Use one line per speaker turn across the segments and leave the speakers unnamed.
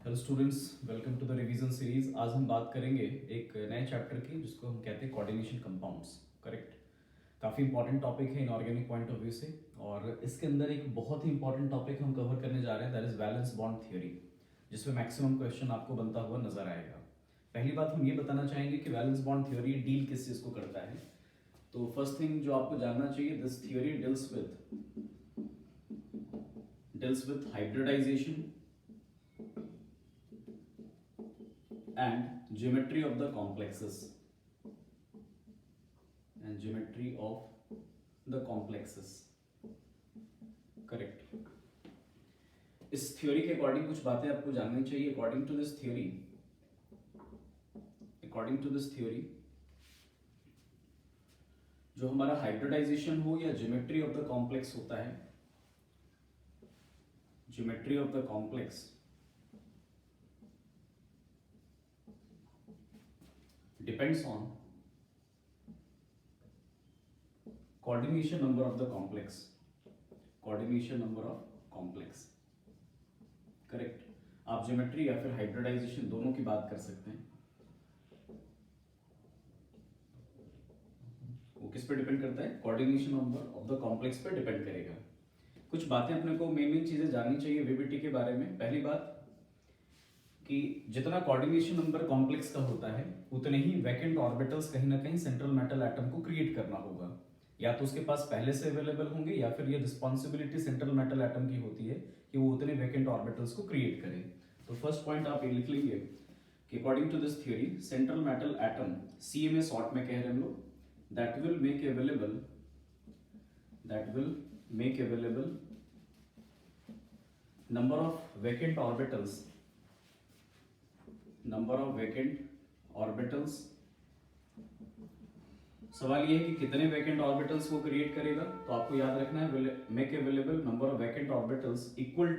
Hello students, welcome to the revision series. आज हम बात करेंगे एक नए चैप्टर की जिसको हम कहते हैं कोऑर्डिनेशन कंपाउंड्स। करेक्ट। काफ़ी इंपॉर्टेंट टॉपिक है इनऑर्गेनिक पॉइंट ऑफ व्यू से, और इसके अंदर एक बहुत ही इंपॉर्टेंट टॉपिक हम कवर करने जा रहे हैं, that is valence bond theory, जिसमें मैक्सिमम क्वेश्चन आपको बनता हुआ नजर आएगा। पहली बात हम ये बताना चाहेंगे कि वैलेंस बॉन्ड थ्योरी डील किस चीज़ को करता है। तो फर्स्ट थिंग जो आपको जानना चाहिए, this theory deals with hybridization and geometry of the complexes correct. इस थ्योरी के अकॉर्डिंग कुछ बातें आपको जाननी चाहिए। अकॉर्डिंग टू दिस थ्योरी जो हमारा हाइब्रिडाइजेशन हो या ज्योमेट्री ऑफ द कॉम्प्लेक्स होता है, geometry of the complex depends on coordination number of the complex, correct. आप ज्योमेट्री या फिर हाइब्रिडाइजेशन दोनों की बात कर सकते हैं। वो किस पे डिपेंड करता है? Coordination number of the complex पे डिपेंड करेगा। कुछ बातें अपने को मेन चीजें जाननी चाहिए वीबीटी के बारे में। पहली बात कि जितना कोऑर्डिनेशन नंबर कॉम्प्लेक्स का होता है उतने ही वैकेंट ऑर्बिटल्स कहीं ना कहीं सेंट्रल मेटल एटम को क्रिएट करना होगा। या तो उसके पास पहले से अवेलेबल होंगे या फिर ये रिस्पॉन्सिबिलिटी सेंट्रल मेटल एटम की होती है कि वो उतने वैकेंट ऑर्बिटल्स को क्रिएट करे। तो फर्स्ट पॉइंट आप ये लिख लेंगे कि according to this theory central metal atom, CMA short में कह रहे हैं हम लोग, that will make available number of vacant orbitals. सवाल ये है कि कितने वैकेंट ऑर्बिटल्स वो क्रिएट करेगा। तो आपको याद रखना है make available number of vacant orbitals equal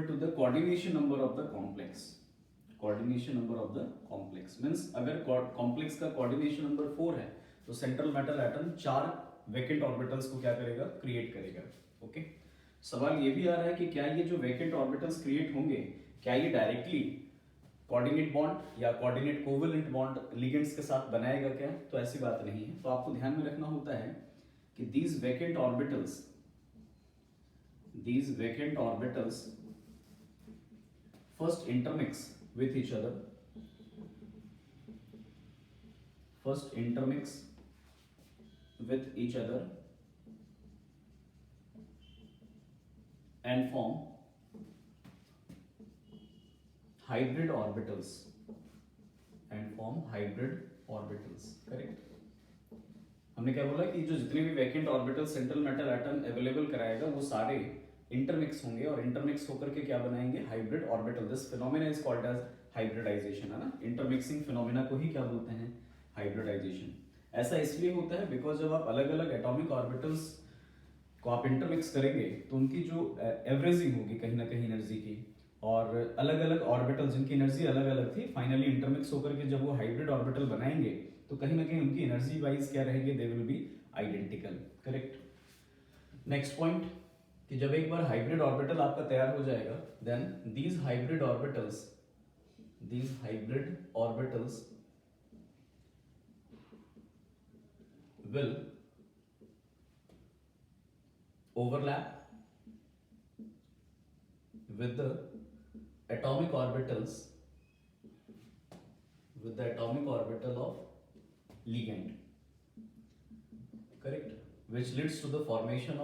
to the coordination number of the complex. Means अगर कॉम्प्लेक्स का कोऑर्डिनेशन नंबर 4 है तो central metal atom 4 vacant orbitals को क्या करेगा? क्रिएट करेगा। ओके। सवाल ये भी आ रहा है कि क्या ये जो वैकेंट ऑर्बिटल्स क्रिएट होंगे, क्या ये डायरेक्टली कोऑर्डिनेट बॉन्ड या कोऑर्डिनेट कोवेलेंट बॉन्ड लिगेंड्स के साथ बनाएगा क्या? तो ऐसी बात नहीं है। तो आपको ध्यान में रखना होता है कि these vacant orbitals first intermix with each other and form hybrid orbitals correct. हमने क्या बोला कि जो जितने भी vacant orbital central metal atom available कराएगा वो सारे इंटरमिक्स होंगे, और इंटरमिक्स होकर के क्या बनाएंगे? Hybrid orbital. This phenomena is called as hybridization, है ना। इंटरमिक्सिंग फिनोमेना को ही क्या बोलते हैं? हाइब्रिडाइजेशन। ऐसा इसलिए होता है बिकॉज जब आप अलग अलग एटॉमिक ऑर्बिटल्स को आप इंटरमिक्स करेंगे तो उनकी जो एवरेजिंग होगी कहीं ना कहीं एनर्जी की, और अलग अलग ऑर्बिटल जिनकी एनर्जी अलग अलग थी फाइनली इंटरमिक्स होकर के जब वो हाइब्रिड ऑर्बिटल बनाएंगे तो कहीं ना कहीं उनकी एनर्जी वाइज क्या रहेंगे? They will be identical. Correct. Next point कि जब एक बार हाइब्रिड ऑर्बिटल आपका तैयार हो जाएगा, then these hybrid orbitals will overlap with the atomic orbitals of ligand, correct, which leads to the formation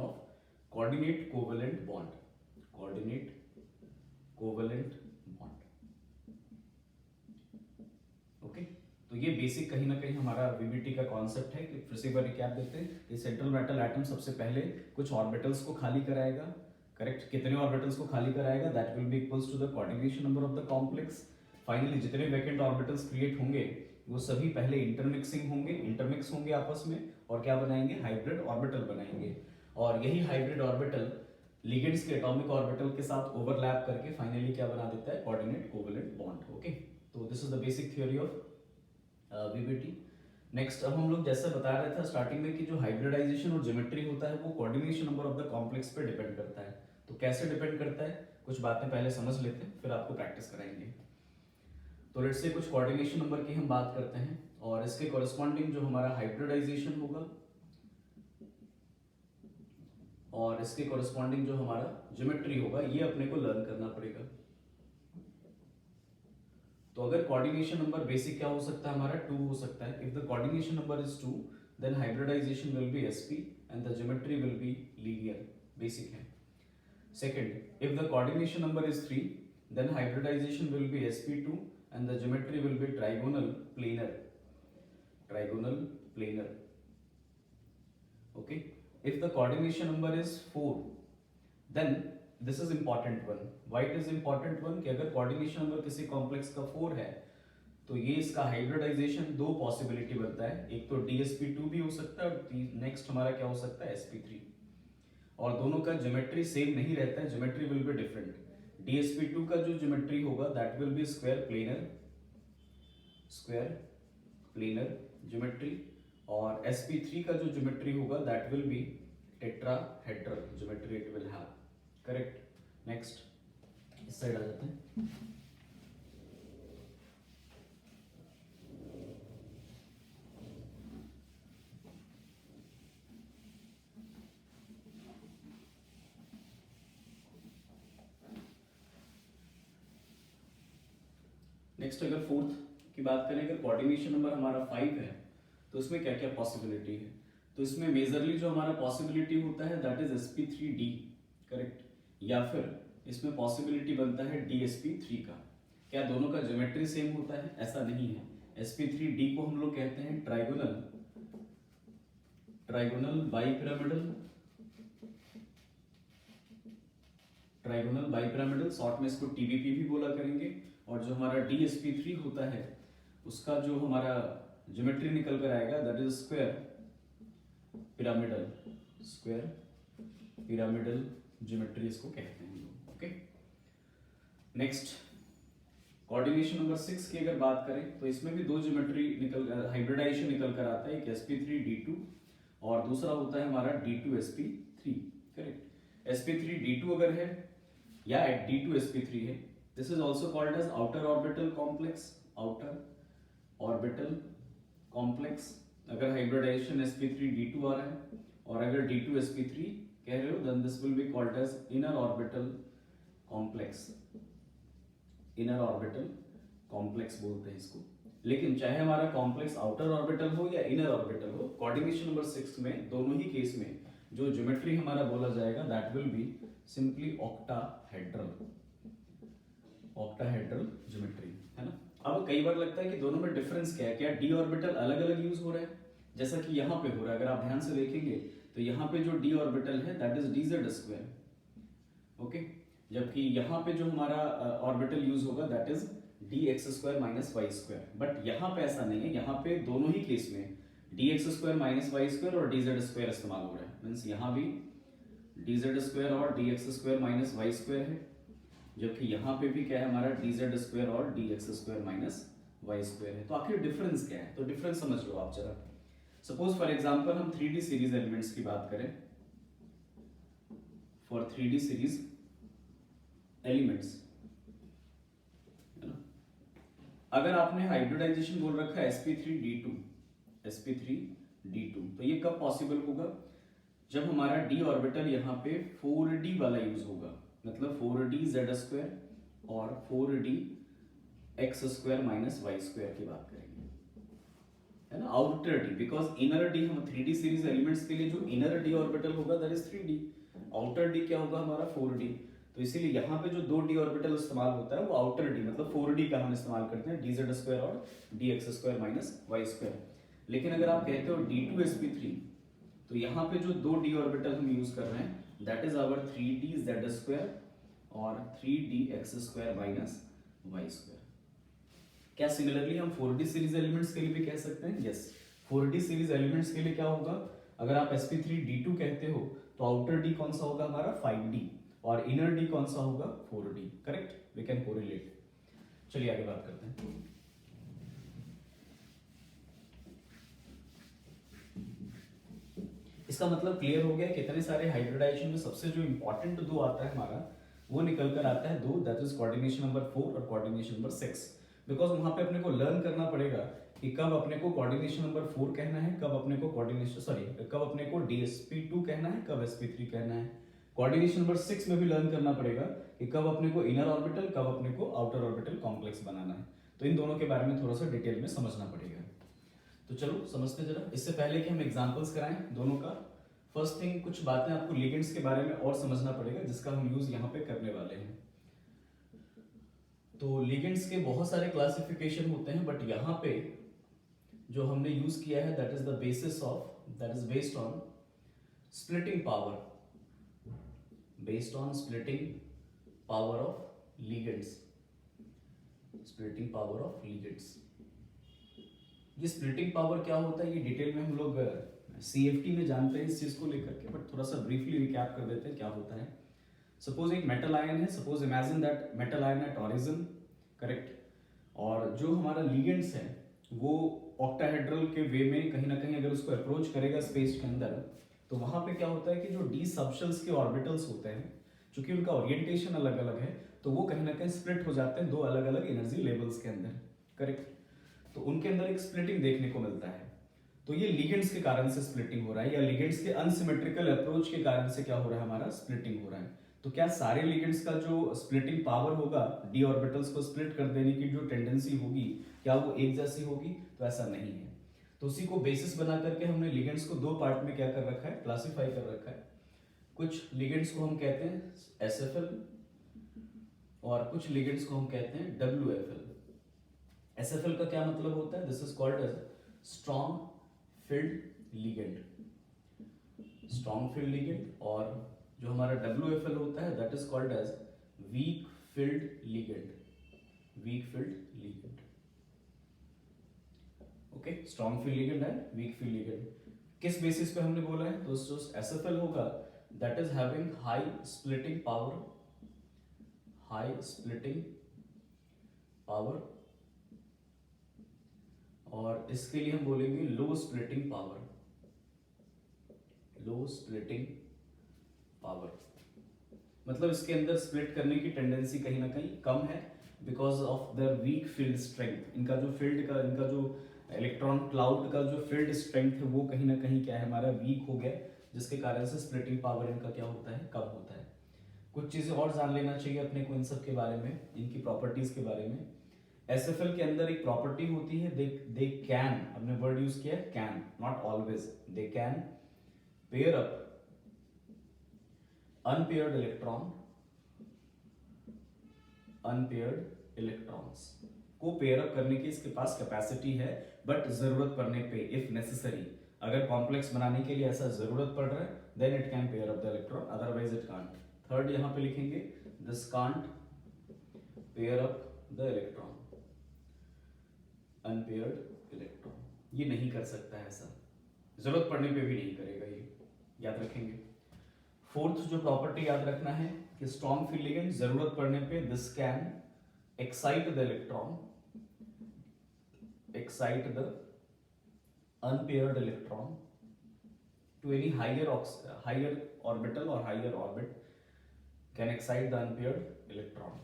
of coordinate covalent bond. Okay. तो ये basic कहीं ना कहीं हमारा वीबीटी का कॉन्सेप्ट है कि फिर से एक बार रिकैप देते हैं। ये सेंट्रल मेटल एटम सबसे पहले कुछ ऑर्बिटल्स को खाली कराएगा, करेक्ट। कितने ऑर्बिटल्स को खाली कराएगा? That will be equals to the coordination number of the complex. Finally जितने वैकेंट ऑर्बिटल्स क्रिएट होंगे वो सभी पहले इंटरमिक्स होंगे आपस में, और क्या बनाएंगे? हाइब्रिड ऑर्बिटल बनाएंगे। और यही हाइब्रिड ऑर्बिटल लिगेंड्स के एटॉमिक ऑर्बिटल के साथ ओवरलैप करके फाइनली क्या बना देता है? Coordinate covalent bond. This is the basic theory of VBT. Next, अब हम लोग जैसे बता रहे थे स्टार्टिंग में कि जो हाइब्रिडाइजेशन और ज्योमेट्री होता है वो coordination number of the complex पे डिपेंड करता है। तो कैसे डिपेंड करता है, कुछ बातें पहले समझ लेते हैं फिर आपको प्रैक्टिस कराएंगे। तो लेट्स से कुछ कोऑर्डिनेशन नंबर की हम बात करते हैं और इसके कॉरेस्पॉन्डिंग जो हमारा हाइब्रिडाइजेशन होगा और इसके कॉरेस्पॉन्डिंग जो हमारा ज्योमेट्री होगा ये अपने को लर्न करना पड़ेगा। तो अगर कोऑर्डिनेशन नंबर बेसिक क्या हो सकता है हमारा 2 हो सकता है। If the coordination number is 2 then hybridization will be sp and the geometry will be linear, basic है। Second, if the coordination number is 3 then hybridization will be sp2 and the geometry will be trigonal planar, trigonal planar. Okay, if the coordination number is 4 then this is important one. Why it is important one कि अगर coordination number किसी complex का 4 है तो ये इसका hybridisation 2 possibility बनता है, एक तो dsp2 भी हो सकता है और नेक्स्ट हमारा क्या हो सकता है sp3, और दोनों का ज्योमेट्री सेम नहीं रहता है, geometry will be different. dsp2 का जो ज्योमेट्री होगा that will B square planar geometry, और sp3 का जो ज्योमेट्री होगा that will B tetrahedral geometry it will have, correct. Next, इस साइड आ जाते हैं। नेक्स्ट, अगर फोर्थ की बात करें, अगर कोऑर्डिनेशन नंबर हमारा 5 है तो उसमें क्या क्या पॉसिबिलिटी है। तो इसमें मेजरली जो हमारा पॉसिबिलिटी होता है दैट इज sp3d, करेक्ट, या फिर इसमें पॉसिबिलिटी बनता है dsp3 का। क्या दोनों का ज्योमेट्री सेम होता है? ऐसा नहीं है। sp3d को हम लोग कहते हैं ट्राइगोनल बाइपिरामिडल, शॉर्ट में इसको TBP भी बोला करेंगे। और जो हमारा dsp3 होता है उसका जो हमारा ज्योमेट्री निकल कर आएगा that is square pyramidal geometry इसको कहते हैं लोग। ओके, नेक्स्ट, कोऑर्डिनेशन नंबर 6 की अगर बात करें तो इसमें भी 2 ज्योमेट्री हाइब्रिडाइजेशन निकल कर आता है, एक sp3d2 और दूसरा होता है हमारा d2sp3, करेक्ट। sp3d2 अगर है या d2sp3 है, this is also called as outer orbital complex. अगर हाइब्रिडाइजेशन sp3d2 आ रहा है और अगर d2sp3 कह रहे हो then this will be called as inner orbital complex बोलते हैं इसको। लेकिन चाहे हमारा कॉम्प्लेक्स आउटर ऑर्बिटल हो या इनर ऑर्बिटल हो, कोऑर्डिनेशन नंबर 6 में दोनों ही केस में जो ज्योमेट्री हमारा बोला जाएगा that will be simply octahedral geometry, है ना। अब कई बार लगता है कि दोनों में डिफरेंस क्या है, क्या d ऑर्बिटल अलग अलग यूज हो रहा है, जैसा कि यहाँ पे हो रहा है। अगर आप ध्यान से देखेंगे तो यहाँ पे जो d ऑर्बिटल है दैट इज dz², ओके, जबकि यहाँ पे जो हमारा ऑर्बिटल यूज होगा that is dx² minus y²। But यहाँ पे ऐसा नहीं है, यहाँ पे दोनों ही केस में dx² माइनस y² और dz² इस्तेमाल हो रहा है। मीन्स यहाँ भी dz² और dx² माइनस y² है, जबकि यहाँ पे भी क्या है हमारा dz² और dx² माइनस y² है। तो आखिर डिफरेंस क्या है, तो डिफरेंस समझ लो आप जरा। सपोज फॉर एग्जांपल हम 3D सीरीज एलिमेंट्स की बात करें, फॉर 3D सीरीज एलिमेंट्स, है ना। अगर आपने हाइब्रिडाइजेशन बोल रखा है sp3d2, तो ये कब पॉसिबल होगा, जब हमारा d ऑर्बिटल यहाँ पे 4d वाला यूज होगा, मतलब 4dz² और 4dx² माइनस y² की बात करेंगे, है ना। Outer d, because inner d हम 3D सीरीज एलिमेंट्स के लिए जो इनर d ऑर्बिटल होगा that is 3d, outer d क्या होगा हमारा 4d। तो इसीलिए यहाँ पे जो 2d ऑर्बिटल इस्तेमाल होता है वो आउटर d मतलब 4d का हम इस्तेमाल करते हैं, dz² और dx² माइनस y²। लेकिन अगर आप कहते हो d2sp3 तो यहाँ पे जो 2d ऑर्बिटल हम यूज कर रहे हैं दैट इज आवर 3dz² और 3dx² माइनस y²। क्या सिमिलरली हम 4D सीरीज एलिमेंट्स के लिए भी कह सकते हैं? यस, 4D सीरीज एलिमेंट्स के लिए क्या होगा, अगर आप sp3d2 कहते हो तो आउटर d कौन सा होगा हमारा 5d और इनर d कौन सा होगा 4d, correct. We can correlate. चलिए आगे बात करते हैं। इसका मतलब क्लियर हो गया कितने सारे हाइब्रिडाइजेशन में सबसे जो इंपॉर्टेंट दो आता है हमारा, वो निकल कर आता है दो, दैट इज कोऑर्डिनेशन नंबर 4 और कोऑर्डिनेशन नंबर 6। बिकॉज वहां पे अपने को लर्न करना पड़ेगा कि कब अपने को कोऑर्डिनेशन नंबर 4 कहना है, कब अपने को कोऑर्डिनेशन कब अपने को DSP2 कहना है, कब SP3 कहना है। कोऑर्डिनेशन नंबर 6 में भी लर्न करना पड़ेगा कि कब अपने को इनर ऑर्बिटल, कब अपने को आउटर ऑर्बिटल कॉम्प्लेक्स बनाना है। तो इन दोनों के बारे में थोड़ा सा डिटेल में समझना पड़ेगा। तो चलो समझते जरा। इससे पहले कि हम एग्जांपल्स कराएं दोनों का, फर्स्ट थिंग कुछ बातें आपको लिगेंड्स के बारे में और समझना पड़ेगा जिसका हम यूज यहाँ पे करने वाले हैं। तो लिगेंड्स के बहुत सारे क्लासिफिकेशन होते हैं, बट यहाँ पे जो हमने यूज किया है that is based on splitting power, based on splitting power of ligands, splitting power of ligands. ये स्प्लिटिंग पावर क्या होता है ये डिटेल में हम लोग CFT में जानते हैं इस चीज को लेकर के, बट थोड़ा सा ब्रीफली रिकैप कर देते हैं क्या होता है। सपोज एक मेटल आयन है, suppose imagine that metal ion at origin, correct, और जो हमारा लिगेंड्स है वो ऑक्टाहेड्रल के वे में कहीं ना कहीं अगर उसको अप्रोच करेगा स्पेस के अंदर, तो वहां पे क्या होता है कि जो डी सबशेल्स के ऑर्बिटल्स होते हैं, चूंकि उनका ओरिएंटेशन अलग अलग है, तो वो कहीं ना कहीं स्प्लिट हो जाते हैं दो अलग अलग एनर्जी लेवल्स के अंदर, करेक्ट। तो उनके अंदर एक स्प्लिटिंग देखने को मिलता है। तो ये लिगेंड्स के कारण से स्प्लिटिंग हो रहा है, या लिगेंड्स के अनसिमेट्रिकल अप्रोच के कारण से क्या हो रहा है, हमारा स्प्लिटिंग हो रहा है। तो क्या सारे लिगेंड्स का जो स्प्लिटिंग पावर होगा, डी ऑर्बिटल्स को स्प्लिट कर देने की जो टेंडेंसी होगी, क्या वो एक जैसी होगी? तो ऐसा नहीं है। तो उसी को बेसिस बना करके हमने लिगेंड्स को दो पार्ट में क्या कर रखा है, क्लासिफाई कर रखा है। कुछ लिगेंड्स को हम कहते हैं SFL और कुछ लिगेंड्स को हम कहते हैं WFL। SFL का क्या मतलब होता है? This is called as strong field ligand, strong field ligand. और जो हमारा WFL होता है that is called as weak field ligand, weak field ligand. Okay, strong field ligand and weak field ligand. किस बेसिस पे हमने बोला है? तो जो SFL होगा that is having high splitting power, high splitting power, और इसके लिए हम बोलेंगे low splitting power, low splitting power. मतलब इसके अंदर स्प्लिट करने की टेंडेंसी कहीं ना कहीं कम है because of the weak field strength. इनका जो फील्ड का, इनका जो इलेक्ट्रॉन क्लाउड का जो फील्ड स्ट्रेंथ है वो कहीं ना कहीं क्या है, हमारा वीक हो गया, जिसके कारण से स्प्लिटिंग पावर इनका क्या होता है, कम होता है। कुछ चीजें और जान लेना चाहिए अपने को इन सब के बारे में, इनकी प्रॉपर्टीज के बारे में। SFL के अंदर एक प्रॉपर्टी होती है, दे कैन, हमने वर्ड यूज किया can, not always, they can pair up unpaired electron, unpaired electrons को पेयर अप करने की इसके पास कैपेसिटी है, बट जरूरत पड़ने पे, इफ नेसेसरी, अगर कॉम्प्लेक्स बनाने के लिए ऐसा जरूरत पड़ रहा है then it can pair up the electron, otherwise it can't. Third यहां पे लिखेंगे this can't pair up the electron, unpaired electron, ये नहीं कर सकता है ऐसा, जरूरत पड़ने पे भी नहीं करेगा, ये याद रखेंगे। फोर्थ जो प्रॉपर्टी याद रखना है कि स्ट्रॉन्ग फील्ड लिगेंड, जरूरत पड़ने पे this can excite the electron, excite the unpaired electron to any higher orbital और higher orbit, can excite the unpaired electron,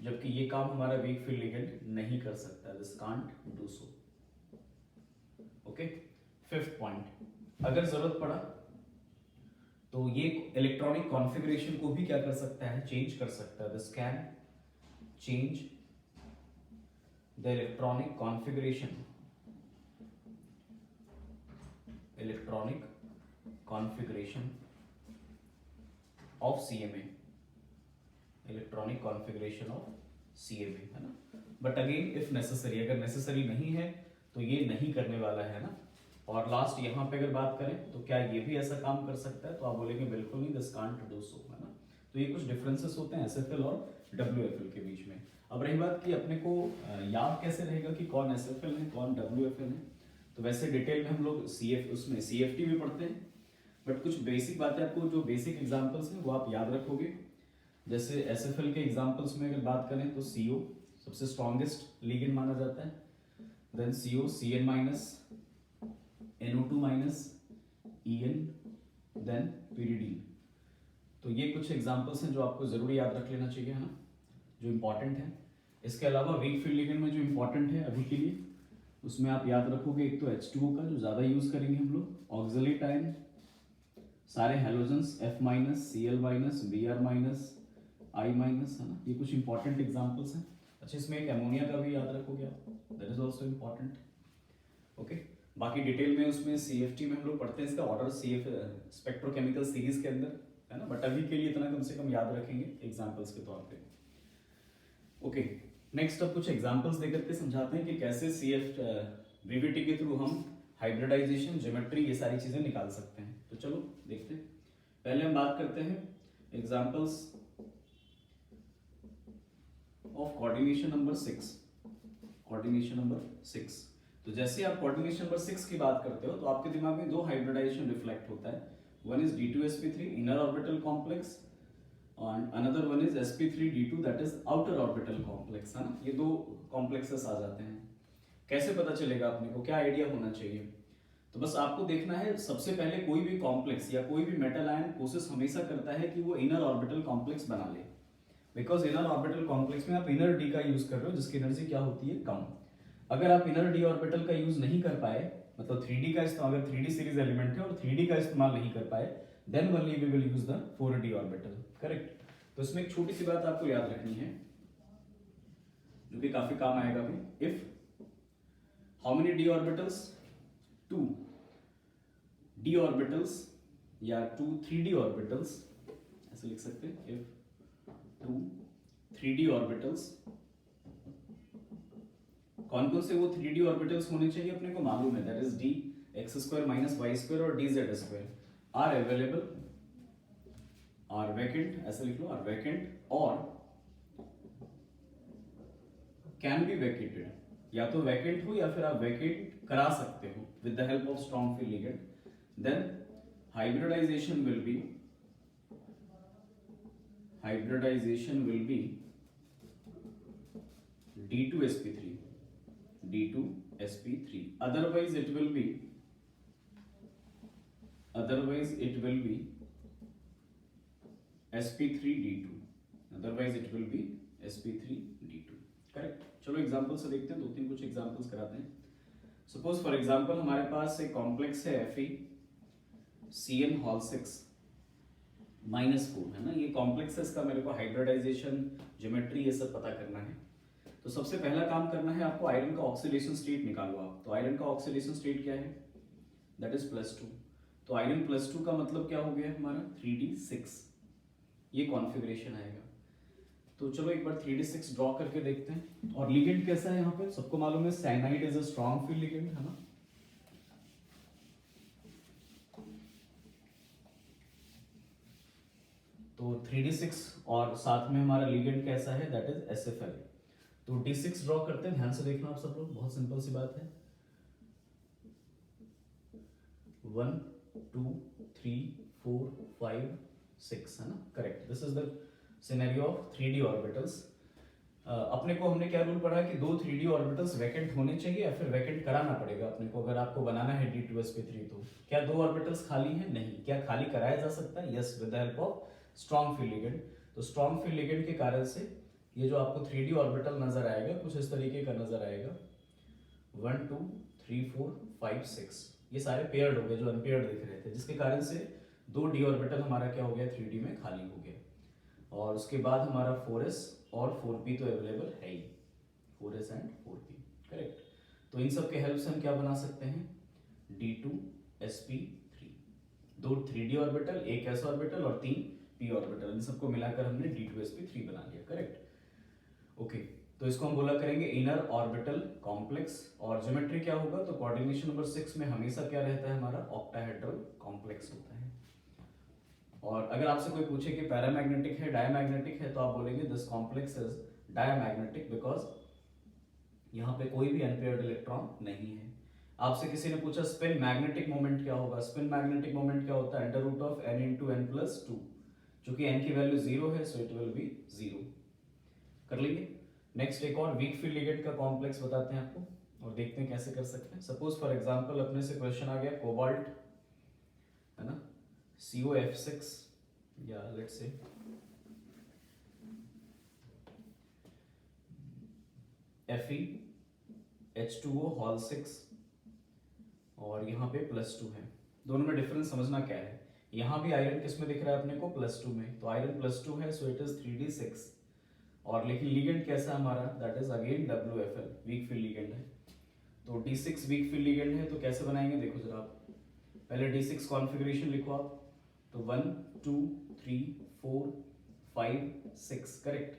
जबकि ये काम हमारा वीक फील्ड लिगेंड नहीं कर सकता, this can't do so. Okay, fifth point, अगर जरूरत पड़ा तो ये इलेक्ट्रॉनिक कॉन्फ़िगरेशन को भी क्या कर सकता है, चेंज कर सकता है, this can change the electronic configuration, electronic configuration of CMA, electronic configuration of CMA, है ना। बट अगेन इफ नेसेसरी, अगर नेसेसरी नहीं है तो ये नहीं करने वाला है ना। और लास्ट यहाँ पे अगर बात करें तो क्या ये भी ऐसा काम कर सकता है, तो आप बोलेंगे बिल्कुल नहीं, दिस कांट डू सो, है ना। तो ये कुछ डिफरेंसेस होते हैं SFL और WFL के बीच में। अब रही बात कि अपने को याद कैसे रहेगा कि कौन SFL है कौन WFL है, तो वैसे डिटेल में हम लोग उसमें CFT भी पढ़ते हैं, बट कुछ बेसिक बातें आपको, जो बेसिक एग्जाम्पल्स हैं वो आप याद रखोगे। जैसे SFL के एग्जाम्पल्स में अगर बात करें तो CO सबसे स्ट्रॉन्गेस्ट लिगेंड माना जाता है, then CO, CN-, NO2-, EN, then pyridine। तो ये कुछ एग्जांपल्स हैं जो आपको जरूर याद रख लेना चाहिए, है ना, जो इंपॉर्टेंट है। इसके अलावा वीक फील्ड लिगेंड में जो इंपॉर्टेंट है अभी के लिए, उसमें आप याद रखोगे एक तो H2O का जो ज़्यादा यूज़ करेंगे हम लोग, ऑक्सिलिक आयन, सारे halogens F-, Cl-, Br-, I-, है ना, ये कुछ इंपॉर्टेंट एग्जांपल्स हैं। अच्छा, इसमें एक अमोनिया का भी याद रखोगे आप, that is also important. Okay, बाकी डिटेल में उसमें CFT में हम लोग पढ़ते हैं इसका ऑर्डर, CF स्पेक्ट्रोकेमिकल सीरीज के अंदर, है ना, बट अभी के लिए इतना कम से कम याद रखेंगे एग्जाम्पल्स के तौर पे। ओके, नेक्स्ट अब कुछ एग्जाम्पल्स देकर के समझाते हैं कि कैसे VVT के थ्रू हम हाइब्रिडाइजेशन, ज्योमेट्री, ये सारी चीजें निकाल सकते हैं। तो चलो देखते हैं। पहले हम बात करते हैं examples of coordination number 6। Coordination number 6, तो जैसे आप कोऑर्डिनेशन नंबर 6 की बात करते हो तो आपके दिमाग में दो हाइब्रिडाइजेशन रिफ्लेक्ट होता है। One is D2sp3 inner orbital complex and another one is sp3d2 that is outer orbital complex, है ना, ये दो कॉम्प्लेक्सेस आ जाते हैं। कैसे पता चलेगा अपने को, क्या आइडिया होना चाहिए? तो बस आपको देखना है, सबसे पहले कोई भी कॉम्प्लेक्स या कोई भी मेटल आयन कोशिश हमेशा करता है कि वो इनर ऑर्बिटल कॉम्प्लेक्स बना ले, बिकॉज इनर ऑर्बिटल कॉम्प्लेक्स में आप इनर डी का यूज कर रहे हो जिसकी एनर्जी क्या होती है, कम। अगर आप इनर डी ऑर्बिटल का यूज नहीं कर पाए, मतलब 3D का इस्तेमाल, अगर 3D सीरीज एलिमेंट है और 3D का इस्तेमाल नहीं कर पाए, then only we will use the 4D orbital, correct. तो इसमें एक छोटी सी बात आपको याद रखनी है जो कि काफी काम आएगा भी। If how many D orbitals, 2 D orbitals या 2 3D ऑर्बिटल्स, ऐसे लिख सकते हैं, इफ 2 3D ऑर्बिटल्स, कौन कौन से वो 3D ऑर्बिटल्स होने चाहिए अपने को मालूम है, that is D X square minus Y square और D Z square, are available, are vacant, ऐसे लिख लो, आर वैकेंट और कैन बी वैकेटेड, या तो वैकेंट हो या फिर आप वैकेट करा सकते हो with the help of strong field ligand. Then hybridization will be D2sp3, D2sp3, otherwise it will be sp3d2, otherwise it will be sp3d2, correct. चलो एग्जांपल से देखते हैं, दो तीन कुछ एग्जांपल्स कराते हैं। सपोज फॉर एग्जांपल हमारे पास एक कॉम्प्लेक्स है FeCN6 -4, है ना, ये कॉम्प्लेक्स है, इसका मेरे को हाइब्रिडाइजेशन, ज्योमेट्री, ये सब पता करना है। तो सबसे पहला काम करना है आपको, आयरन का ऑक्सीडेशन स्टेट निकालो आप। तो आयरन का ऑक्सीडेशन स्टेट क्या है, दैट इज +2। तो आयरन +2 का मतलब क्या हो गया हमारा, 3d6, ये कॉन्फ़िगरेशन आएगा। तो चलो एक बार 3d6 ड्रॉ करके देखते हैं। और लिगेंड कैसा है यहाँ पे, सबको मालूम है cyanide is a strong field ligand, है ना। तो 3d6 और साथ में हमारा लिगेंड कैसा है, दैट इज SFL। तो D6 ड्रॉ करते हैं, ध्यान से देखना आप सब लोग, बहुत सिंपल सी बात है। 1 2 3 4 5 6, है ना, correct. This is the scenario of 3D orbitals. अपने को हमने क्या रूल पढ़ा कि दो 3D ऑर्बिटल्स वैकेंट होने चाहिए या फिर वैकेंट कराना पड़ेगा अपने को, अगर आपको बनाना है D2sp3। तो क्या दो ऑर्बिटल्स खाली हैं, नहीं। क्या खाली कराया जा सकता है, yes, with the help of strong field ligand. तो स्ट्रॉन्ग फील्ड लिगेंड के कारण से ये जो आपको 3D ऑर्बिटल नजर आएगा कुछ इस तरीके का नजर आएगा, 1 2 3 4 5 6, ये सारे पेयर्ड हो गए जो अनपेयर्ड दिख रहे थे, जिसके कारण से दो डी ऑर्बिटल हमारा क्या हो गया, 3D में खाली हो गया। और उसके बाद हमारा 4s और 4p तो अवेलेबल है ही, 4s एंड 4p, करेक्ट। तो इन सब के हेल्प से हम क्या बना सकते हैं, D2sp3, दो 3D ऑर्बिटल, एक s ऑर्बिटल और 3 p ऑर्बिटल, इन सबको मिलाकर हमने D2sp3 बना लिया, करेक्ट। ओके, तो इसको हम बोला करेंगे इनर ऑर्बिटल कॉम्प्लेक्स। और ज्योमेट्री क्या होगा, तो कोऑर्डिनेशन नंबर 6 में हमेशा क्या रहता है हमारा, ऑक्टाहेड्रल कॉम्प्लेक्स होता है। और अगर आपसे कोई पूछे कि पैरामैग्नेटिक है, डायमैग्नेटिक है, तो आप बोलेंगे this complex is diamagnetic because यहाँ पे कोई भी अनपेयर्ड इलेक्ट्रॉन नहीं है। आपसे किसी ने पूछा स्पिन मैग्नेटिक मोमेंट क्या होगा, स्पिन मैग्नेटिक मोमेंट क्या होता है, √n × n+2, चूंकि n की वैल्यू 0 है सो इट विल बी 0, कर लेंगे। नेक्स्ट एक और वीक फील्ड लिगेंड का कॉम्प्लेक्स बताते हैं आपको और देखते हैं कैसे कर सकते हैं। सपोज फॉर एग्जांपल अपने से क्वेश्चन आ गया कोबाल्ट, है ना, COF6 या लेट्स से FeH2O हॉल 6 और यहाँ पे +2 है। दोनों में डिफरेंस समझना क्या है, यहाँ भी आयरन किस में दिख रहा है अपने को +2 में, तो आयरन +2 है सो इट इज 3d6 और लेकिन लिगेंड कैसा है हमारा, that is again WFL week field ligand है। तो D6 वीक फील्ड लिगेंड है तो कैसे बनाएंगे देखो जरा आप, पहले D6 कॉन्फ़िगरेशन लिखो आप, तो 1 2 3 4 5 6 करेक्ट।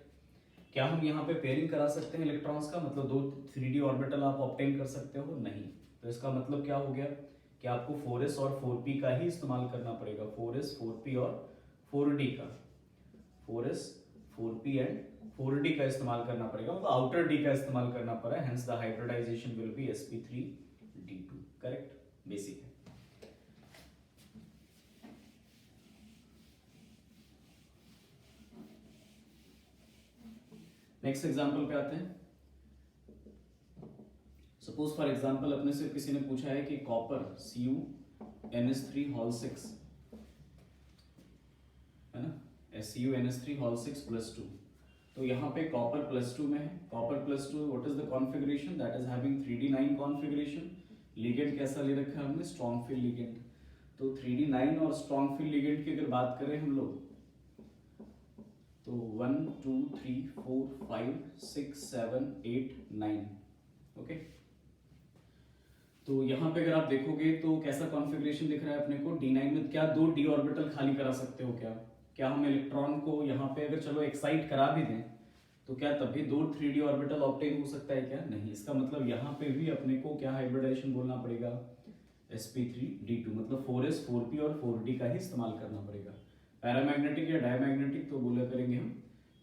क्या हम यहाँ पे पेयरिंग करा सकते हैं इलेक्ट्रॉन्स का, मतलब दो 3D ऑर्बिटल आप ऑब्टेन कर सकते हो, नहीं। तो इसका मतलब क्या हो गया कि आपको 4s और 4p का ही इस्तेमाल करना पड़ेगा, 4s 4p और 4d का, 4s 4p एंड 4d का इस्तेमाल करना पड़ेगा, मतलब आउटर d का इस्तेमाल करना पड़ा है, hence the hybridization will be sp3d2 correct, basic है। नेक्स्ट एग्जांपल पे आते हैं। सपोज फॉर एग्जांपल अपने से किसी ने पूछा है कि कॉपर CuNH3 हॉल 6 है ना, SuNH3 हॉल 6 +2, तो यहाँ पे कॉपर +2 में है, copper +2 what is the configuration, that is having 3d9 configuration, ligand कैसा ले रखा है हमने, स्ट्रॉन्ग फील्ड लिगेंड। तो 3d9 और स्ट्रॉन्ग फील्ड लिगेंड की अगर बात करें हम लोग, तो 1 2 3 4 5 6 7 8 9 ओके। तो यहाँ पे अगर आप देखोगे तो कैसा कॉन्फ़िगरेशन दिख रहा है अपने को, D9 में क्या 2 d ऑर्बिटल खाली करा सकते हो क्या, क्या हम इलेक्ट्रॉन को यहाँ पे अगर चलो एक्साइट करा भी दें तो क्या तब भी 2 3d ऑर्बिटल ऑब्टेन हो सकता है क्या, नहीं। इसका मतलब यहाँ पे भी अपने को क्या हाइब्रिडाइजेशन बोलना पड़ेगा, sp3d2, मतलब 4s 4p और 4d का ही इस्तेमाल करना पड़ेगा। पैरामैग्नेटिक या डायमैग्नेटिक तो बोला करेंगे हम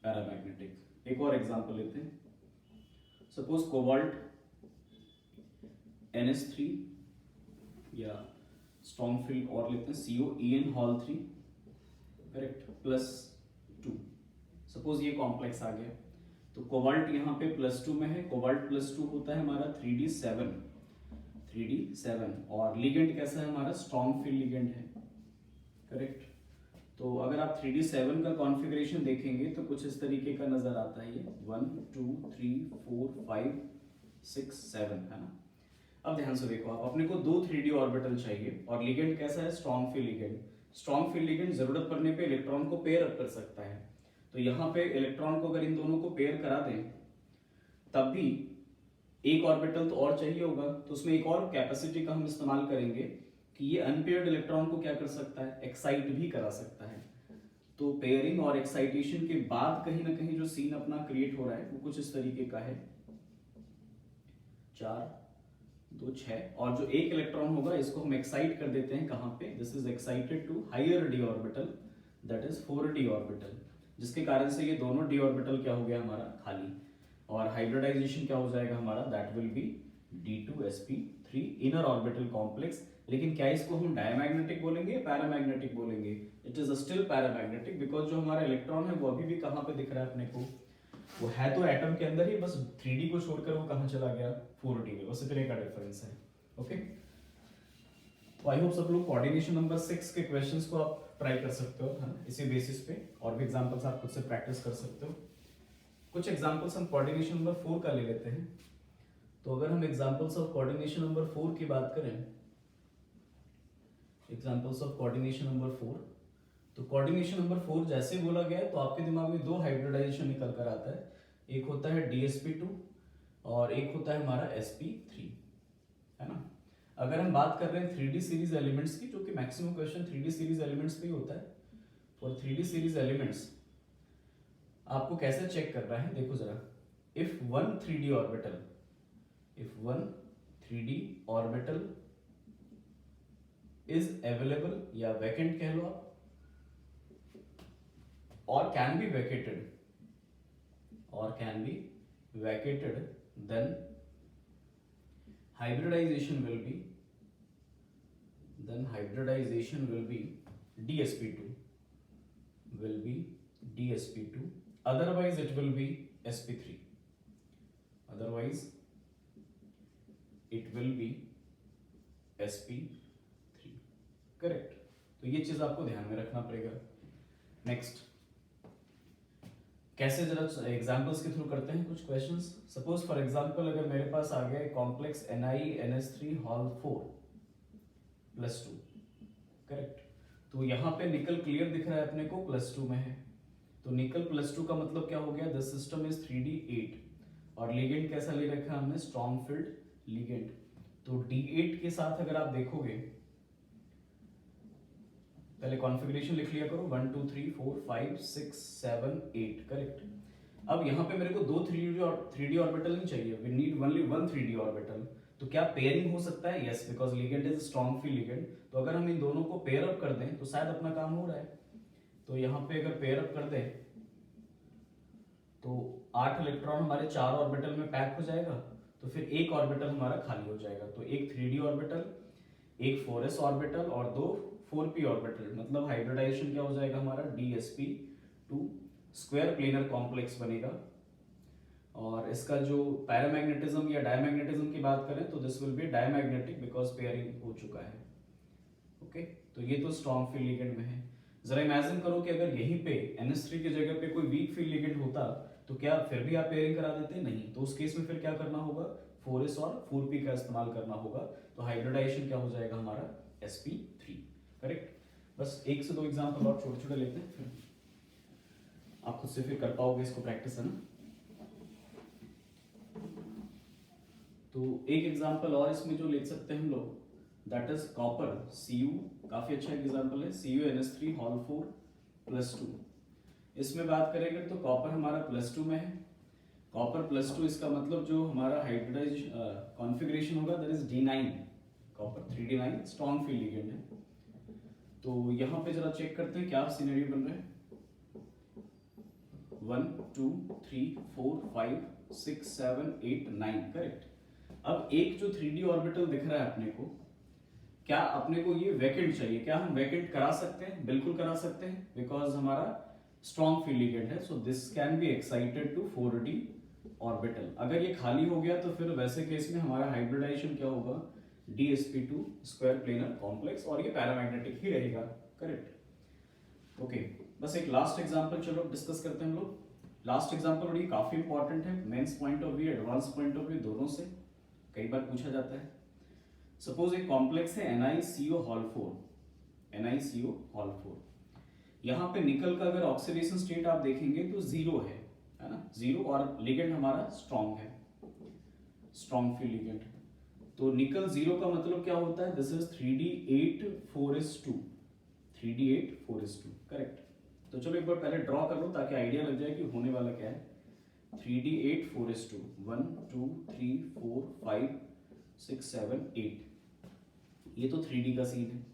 पैरामैग्नेटिक। एक और एग्जांपल लेते हैं, सपोज कोबाल्ट NH3 या स्ट्रॉन्ग फील्ड और लेते हैं COEN हॉल 3 करेक्ट +2। सपोज ये कॉम्प्लेक्स आ गया, तो कोबाल्ट यहाँ पे +2 में है, कोबाल्ट +2 होता है हमारा 3d7 और लिगेंड कैसा है हमारा, स्ट्रॉन्ग फील्ड लिगेंड है करेक्ट। तो अगर आप 3d7 का कॉन्फ़िगरेशन देखेंगे तो कुछ इस तरीके का नजर आता है, ये 1 2 3 4 5 6 7 है ना। अब ध्यान से देखो आप, अपने को 2 3d ऑर्बिटल चाहिए और लिगेंड कैसा है, strong field ligand. Strong field ligand जरूरत पड़ने पे इलेक्ट्रॉन को पेयर अप कर सकता है, तो यहाँ पे इलेक्ट्रॉन को अगर इन दोनों को पेयर करा दें तब भी एक ऑर्बिटल तो और चाहिए होगा, तो उसमें एक और कैपेसिटी का हम इस्तेमाल करेंगे कि ये अनपेयर्ड इलेक्ट्रॉन को क्या कर सकता है, एक्साइट भी करा सकता है। तो पेयरिंग और एक्साइटेशन के बाद कहीं ना कहीं जो सीन अपना क्रिएट हो रहा है वो कुछ इस तरीके का है, 4 2 6, और जो एक इलेक्ट्रॉन होगा इसको हम एक्साइट कर देते हैं कहाँ पे, this is excited to higher d orbital, that is 4d orbital, जिसके कारण से ये दोनों d ऑर्बिटल क्या हो गया हमारा खाली, और हाइब्रिडाइजेशन क्या हो जाएगा हमारा, that will be D2sp3 inner orbital complex. लेकिन क्या इसको हम डायमैग्नेटिक बोलेंगे या पैरामैग्नेटिक बोलेंगे, it is still paramagnetic, because जो हमारा इलेक्ट्रॉन है वो अभी भी कहाँ पे दिख रहा है अपने को, वो है तो एटम के अंदर ही, बस 3d को छोड़कर वो कहाँ चला गया, 4d में, बस इतने का डिफरेंस है ओके। तो आई होप सब लोग कोऑर्डिनेशन नंबर 6 के क्वेश्चंस को आप ट्राई कर सकते हो, है ना, इसी बेसिस पे और भी एग्जांपल्स आप खुद से प्रैक्टिस कर सकते हो। कुछ एग्जांपल्स हम कोऑर्डिनेशन नंबर 4 का ले लेते हैं। तो अगर हम एग्जांपल्स ऑफ कोऑर्डिनेशन नंबर 4 की बात करें, एग्जांपल्स ऑफ कोऑर्डिनेशन नंबर 4, तो कोऑर्डिनेशन नंबर 4 जैसे बोला गया है तो आपके दिमाग में 2 हाइब्रिडाइजेशन निकल कर आता है, एक होता है DsP2 और एक होता है हमारा sp3, है ना। अगर हम बात कर रहे हैं 3d सीरीज एलिमेंट्स की, जो कि maximum question 3d series elements पे ही होता है, फॉर 3d सीरीज एलिमेंट्स आपको कैसे चेक करना है देखो जरा, if one 3d orbital is available या वैकेंट कह लो आप, or can be vacated, then hybridization will be DsP2, otherwise it will be sp3, correct। तो ये चीज आपको ध्यान में रखना पड़ेगा। नेक्स्ट, कैसे जरा एग्जांपल्स के थ्रू करते हैं कुछ क्वेश्चंस। सपोज फॉर एग्जांपल अगर मेरे पास आ गया कॉम्प्लेक्स NiNS3 हॉल 4+2, करेक्ट। तो यहाँ पे निकल क्लियर दिख रहा है अपने को +2 में है, तो निकल +2 का मतलब क्या हो गया, दिस सिस्टम इज 3D8 और लिगेंड कैसा ले रखा है हमने, स्ट्रॉन्ग फील्ड लिगेंड। तो D8 के साथ अगर आप देखोगे, पहले कॉन्फ़िगरेशन लिख लिया करो, 1 2 3 4 5 6 7 8, करेक्ट। अब यहाँ पे मेरे को दो 3D ऑर्बिटल नहीं चाहिए, we need only 1 3D orbital. तो क्या पेयरिंग हो सकता है? Yes, because ligand is strong field ligand. तो अगर हम इन दोनों को पेयर अप कर दें तो शायद अपना काम हो रहा है। तो यहाँ पे अगर पेयर अप कर दें तो 8 इलेक्ट्रॉन हमारे 4 ऑर्बिटल में पैक हो जाएगा, तो फिर एक ऑर्बिटल हमारा खाली हो जाएगा। तो एक 3D ऑर्बिटल, एक 4s ऑर्बिटल और दो 4p ऑर्बिटल, मतलब हाइब्रिडाइजेशन क्या हो जाएगा हमारा, DsP2 स्क्वायर प्लेनर कॉम्प्लेक्स बनेगा। और इसका जो पैरामैग्नेटिज्म या डायमैग्नेटिज्म की बात करें तो this will B diamagnetic because pairing हो चुका है। ओके, तो ये तो स्ट्रॉन्ग फील्ड लिगेंड में है। जरा इमेजिन करो कि अगर यहीं पे NS3 की जगह पे कोई वीक फील्ड लिगेंड होता तो क्या फिर भी आप पेयरिंग करा देते? नहीं। तो उस केस में फिर क्या करना होगा, 4s और 4p का इस्तेमाल करना होगा। तो हाइब्रिडाइजेशन क्या हो जाएगा हमारा, sp3, करेक्ट। बस एक से दो एग्जांपल और छोटे छोटे लेते हैं, फिर आप खुद से फिर कर पाओगे इसको प्रैक्टिस, है ना। तो एक एग्जांपल और इसमें जो ले सकते हैं हम लोग, दैट इज कॉपर Cu, काफी अच्छा एग्जांपल है, CuNS3 हॉल 4+2। इसमें बात करेंगे तो कॉपर हमारा +2 में है। कॉपर +2 इसका मतलब जो हमारा हाइब्रिडाइज कॉन्फ़िगरेशन होगा that is D9, copper 3D9 strong field ligand है। तो यहाँ पे जरा चेक करते हैं क्या सिनेरियो बन रहा है। 1 2 3 4 5 6 7 8 9, करेक्ट। अब एक जो 3D ऑर्बिटल दिख रहा है अपने को, क्या अपने को ये वैकेंट चाहिए? क्या हम वैकेंट करा सकते हैं? बिल्कुल करा सकते हैं, बिकॉज हमारा स्ट्रॉन्ग फील्ड लिगेंड है। So this can be excited to 4D orbital. अगर ये खाली हो गया तो फिर वैसे केस में हमारा हाइब्रिडाइजेशन क्या होगा, DsP2 स्क्वायर प्लेनर कॉम्प्लेक्स, और ये पैरामैग्नेटिक ही रहेगा, करेक्ट। ओके, बस एक लास्ट एग्जांपल चलो डिस्कस करते हैं हम लोग। लास्ट एग्जांपल और ये काफी इंपॉर्टेंट है, mains point of view, advance point of view, दोनों से कई बार पूछा जाता है। सपोज एक कॉम्प्लेक्स है NiCO हॉल 4, NiCO हॉल 4। यहाँ पे निकल का अगर ऑक्सीडेशन स्टेट आप देखेंगे तो 0 है ना, 0, और लिगेंड हमारा स्ट्रॉन्ग है, स्ट्रॉन्ग फील्ड लिगेंड। तो निकल 0 का मतलब क्या होता है, this is 3D8 4s2, 3D8 4s2, correct. तो चलो एक बार पहले ड्रॉ कर लो ताकि आइडिया लग जाए कि होने वाला क्या है। 3D8 4s2, 1 2 3 4 5 6 7 8, ये तो 3D का सीन है।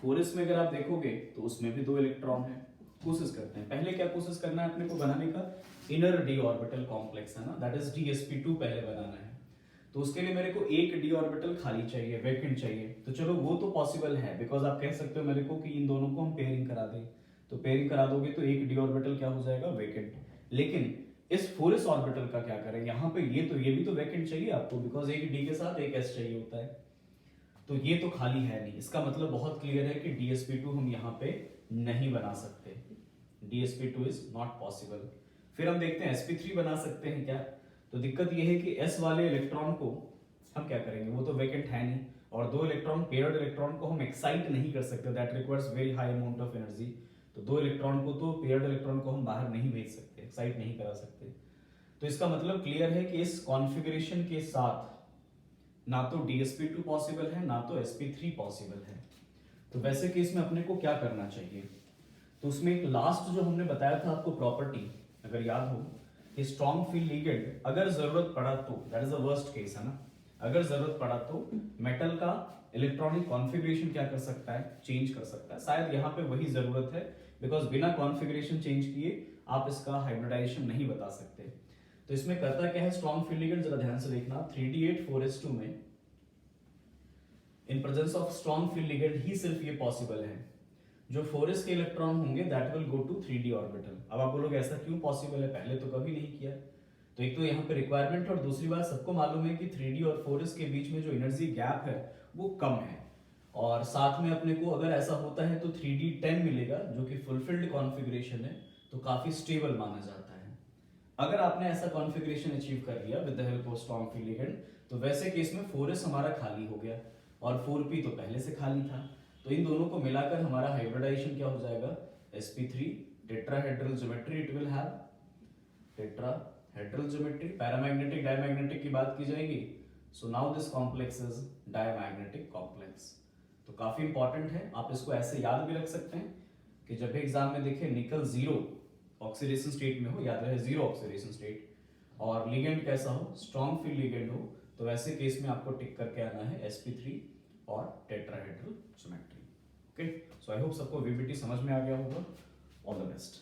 4s में अगर आप देखोगे तो उसमें भी 2 इलेक्ट्रॉन है। कोशिश करते हैं, पहले क्या कोशिश करना है अपने को बनाने का, इनर d ऑर्बिटल कॉम्प्लेक्स, है ना, दैट इज DsP2 पहले बनाना है। तो उसके लिए मेरे को एक d ऑर्बिटल खाली चाहिए, वैकेंट चाहिए। तो चलो वो तो पॉसिबल है, बिकॉज आप कह सकते हो मेरे को कि इन दोनों को हम पेयरिंग करा दें। तो पेयरिंग करा दोगे तो एक d ऑर्बिटल क्या हो जाएगा, वैकेंट। लेकिन इस 4s ऑर्बिटल का क्या करें, यहाँ पे ये भी तो वैकेंट चाहिए आपको, बिकॉज एक d के साथ एक s चाहिए होता है। तो ये तो खाली है नहीं, इसका मतलब बहुत क्लियर है कि DsP2 हम यहाँ पे नहीं बना सकते, DsP2 इज नॉट पॉसिबल। फिर हम देखते हैं sp3 बना सकते हैं क्या। तो दिक्कत ये है कि s वाले इलेक्ट्रॉन को हम क्या करेंगे, वो तो वैकेंट है नहीं, और 2 इलेक्ट्रॉन पेयर्ड इलेक्ट्रॉन को हम एक्साइट नहीं कर सकते, that requires very high amount of energy. तो 2 इलेक्ट्रॉन को, तो पेयर्ड इलेक्ट्रॉन को हम बाहर नहीं भेज सकते, एक्साइट नहीं करा सकते। तो इसका मतलब क्लियर है कि इस कॉन्फ़िगरेशन के साथ ना तो DsP2 पॉसिबल है ना तो sp3 पॉसिबल है। तो वैसे केस में अपने को क्या करना चाहिए, तो उसमें एक लास्ट जो हमने बताया था आपको प्रॉपर्टी, अगर याद हो कि स्ट्रॉन्ग फील्ड लिगेंड अगर जरूरत पड़ा तो, that is the worst case, है ना, अगर जरूरत पड़ा तो मेटल का इलेक्ट्रॉनिक कॉन्फ़िगरेशन क्या कर सकता है, चेंज कर सकता है। शायद यहाँ पे वही जरूरत है, बिकॉज बिना कॉन्फ़िगरेशन चेंज किए आप इसका हाइब्रिडाइजेशन नहीं बता सकते। तो इसमें करता क्या है स्ट्रॉन्ग फील्ड लिगेंड, जरा ध्यान से देखना, 3D8 4s2 में in presence of strong field ligand ही सिर्फ ये पॉसिबल है, जो 4s के इलेक्ट्रॉन होंगे that will go to 3D orbital. अब आप बोलोगे ऐसा क्यों पॉसिबल है, पहले तो कभी नहीं किया। तो एक तो यहाँ पे रिक्वायरमेंट, और दूसरी बात सबको मालूम है कि 3D और 4s के बीच में जो एनर्जी गैप है वो कम है, और साथ में अपने को अगर ऐसा होता है तो 3D10 मिलेगा, जो कि फुलफिल्ड कॉन्फ़िगरेशन है, तो काफ़ी स्टेबल माना जाता है। अगर आपने ऐसा कॉन्फ़िगरेशन अचीव कर लिया with the help of strong field ligand, तो वैसे केस में 4s हमारा खाली हो गया और 4p तो पहले से खाली था, तो इन दोनों को मिलाकर हमारा हाइब्रिडाइजेशन क्या हो जाएगा, sp3 tetrahedral geometry it will have, tetrahedral geometry. Paramagnetic diamagnetic की बात की जाएगी, so now this complex is diamagnetic complex. तो काफी इंपॉर्टेंट है, आप इसको ऐसे याद भी रख सकते हैं कि जब भी एग्जाम में देखे निकल जीरो ऑक्सीडेशन स्टेट में हो, याद रहे जीरो ऑक्सीडेशन स्टेट, और लिगेंड कैसा हो, स्ट्रॉन्ग फील्ड लिगेंड हो, तो वैसे केस में आपको टिक करके आना है sp3 और tetrahedral geometry. Okay, so I hope सबको वीबीटी समझ में आ गया होगा। All the best.